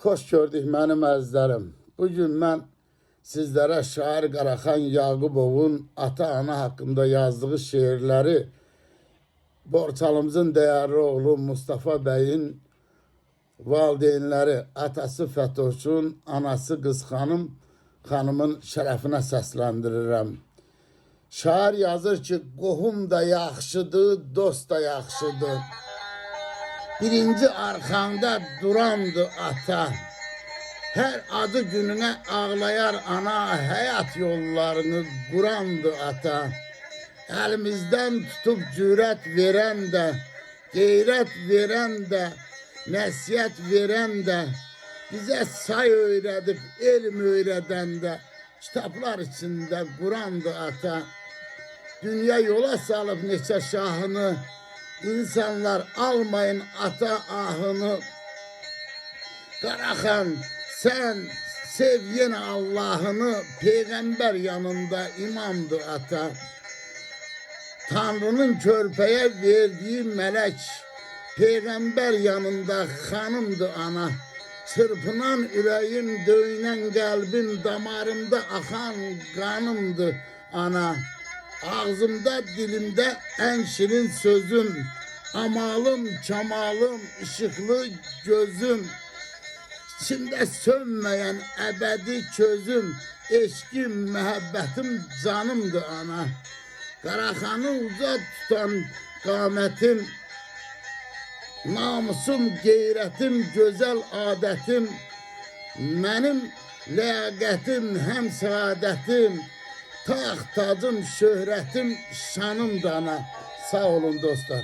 Hoş gördük mənim əzizlərim. Bugün mən sizlərə şair Qaraxan Yaqubovun ata-ana haqqında yazdığı şeirləri Borçalımızın dəyərli oğlu Mustafa bəyin valideynləri, atası Fətoşun, anası Qız xanımın şərəfinə səsləndirirəm. Şair yazır ki, qohum da yaxşıdır, dost da yaxşıdır. Birinci arxanda durandı ata. Her adı gününe ağlayar ana, hayat yollarını kurandı ata. Elimizden tutup cüret veren de, gayret veren de, nəsihət veren de, bize say öğretip elm öğreten de, kitaplar içinde kurandı ata. Dünya yola salıp neçə şahını, insanlar almayın ata ahını. Qaraxan, sen sev yine Allah'ını, peygamber yanında imamdı ata. Tanrı'nın körpeye verdiği melek, peygamber yanında hanımdı ana. Çırpınan yüreğim, döyünen kalbim, damarımda akan kanımdı ana. Ağzımda dilimde en şirin sözüm, amalım, kemalım, ışıklı gözüm. İçimde sönmeyen ebedi közüm, eşkim, muhabbetim, canımdı ana. Qaraxanı uca tutan qamətim, namusum, qeyrətim, gözəl adətim, mənim ləyaqətim, həm saadətim, taxt, tacım, şöhrətim, şanım da ana. Sağ olun dostlar.